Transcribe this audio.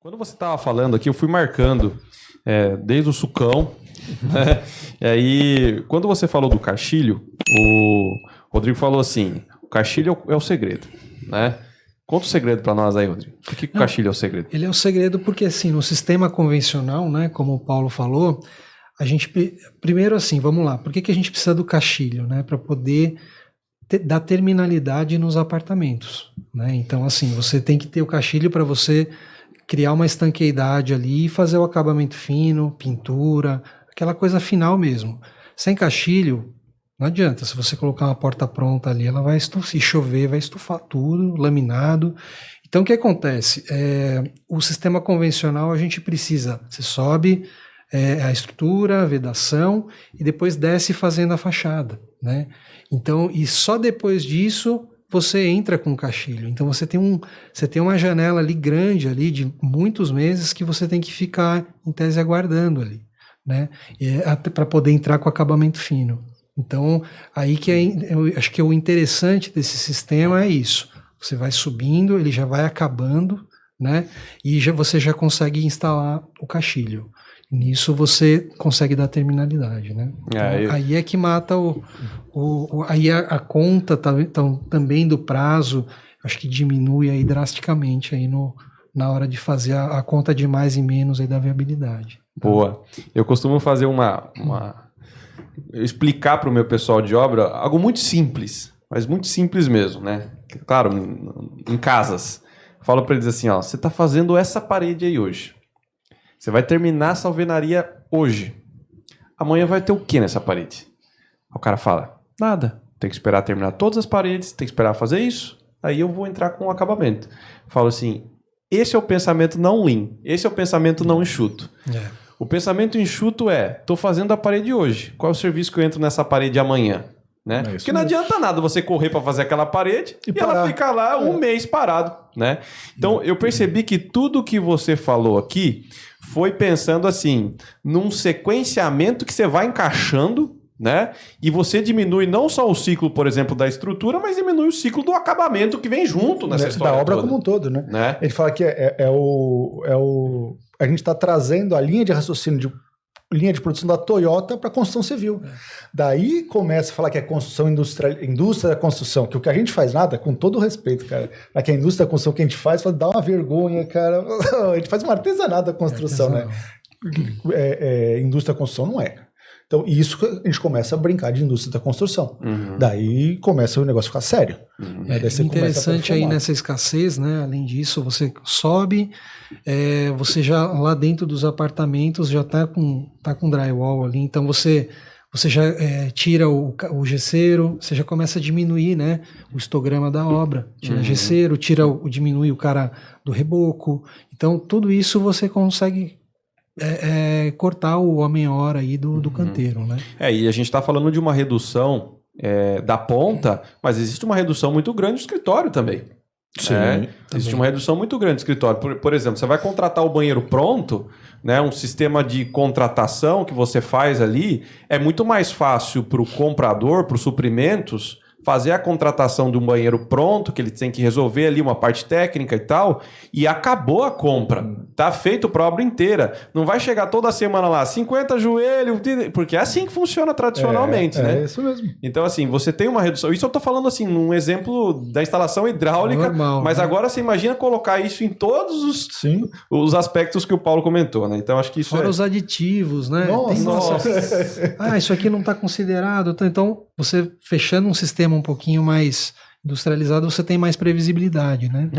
Quando você estava falando aqui, eu fui marcando desde o sucão, né? E aí, quando você falou do caixilho, o Rodrigo falou assim, o caixilho é o segredo, né? Conta o segredo para nós aí, Rodrigo. Por que o caixilho é o segredo? Ele é o segredo porque, assim, no sistema convencional, né, como o Paulo falou, a gente, primeiro assim, vamos lá, por que a gente precisa do caixilho, né, para poder dar terminalidade nos apartamentos, né? Então, assim, você tem que ter o caixilho para você criar uma estanqueidade ali e fazer o acabamento fino, pintura, aquela coisa final mesmo. Sem caixilho, não adianta. Se você colocar uma porta pronta ali, ela vai estufar, se chover, vai estufar tudo, laminado. Então, o que acontece? O sistema convencional, a gente precisa, você sobe a estrutura, a vedação, e depois desce fazendo a fachada, né? Então, e só depois disso você entra com o caixilho. Então você tem uma janela ali grande ali de muitos meses que você tem que ficar em tese aguardando ali, né? Para poder entrar com acabamento fino. Então aí que eu acho que o interessante desse sistema é isso. Você vai subindo, ele já vai acabando, né? E você já consegue instalar o caixilho. Nisso você consegue dar terminalidade, né? Então, aí é que mata aí a conta também do prazo, acho que diminui aí drasticamente aí na hora de fazer a conta de mais e menos aí da viabilidade. Boa. Eu costumo fazer explicar para o meu pessoal de obra algo muito simples, mas muito simples mesmo, né? Claro, em casas. Falo para eles assim, ó, você está fazendo essa parede aí hoje. Você vai terminar essa alvenaria hoje. Amanhã vai ter o que nessa parede? O cara fala, nada. Tem que esperar terminar todas as paredes, tem que esperar fazer isso. Aí eu vou entrar com o acabamento. Falo assim, esse é o pensamento não lean. Esse é o pensamento não enxuto. O pensamento enxuto tô fazendo a parede hoje. Qual é o serviço que eu entro nessa parede amanhã? Né? Porque não adianta nada você correr para fazer aquela parede e ela ficar lá um mês parado, né? Então eu percebi que tudo que você falou aqui foi pensando assim, num sequenciamento que você vai encaixando, né? E você diminui não só o ciclo, por exemplo, da estrutura, mas diminui o ciclo do acabamento que vem junto nessa história da obra toda. como um todo, né? Ele fala que a gente está trazendo a linha de raciocínio de linha de produção da Toyota para construção civil. Daí começa a falar que é construção indústria da construção, que o que a gente faz nada, com todo o respeito, cara, que a indústria da construção que a gente faz dá uma vergonha, cara. A gente faz uma artesanato da construção, né? Indústria da construção não é. Então, isso a gente começa a brincar de indústria da construção. Daí começa o negócio a ficar sério. Daí você interessante aí nessa escassez, né? Além disso, você sobe, você já lá dentro dos apartamentos já tá com drywall ali, então você já tira o gesseiro, você já começa a diminuir, né, o histograma da obra, tira gesseiro, diminui o cara do reboco, então tudo isso você consegue cortar o homem-hora aí do canteiro, né? E a gente está falando de uma redução da ponta, mas existe uma redução muito grande do escritório também. Sim, existe uma redução muito grande do escritório. Por exemplo, você vai contratar o banheiro pronto, né, um sistema de contratação que você faz ali, é muito mais fácil para o comprador, para os suprimentos, fazer a contratação de um banheiro pronto, que ele tem que resolver ali uma parte técnica e tal, e acabou a compra. Tá feito para a obra inteira. Não vai chegar toda semana lá, 50 joelhos, porque é assim que funciona tradicionalmente, né? É isso mesmo. Então, assim, você tem uma redução. Isso eu tô falando, assim, num exemplo da instalação hidráulica, normal, mas né? agora você imagina colocar isso em todos os aspectos que o Paulo comentou, né? Então, acho que isso Fora os aditivos, né? Nossa. Isso aqui não está considerado. Então, você fechando um sistema um pouquinho mais industrializado, você tem mais previsibilidade, né?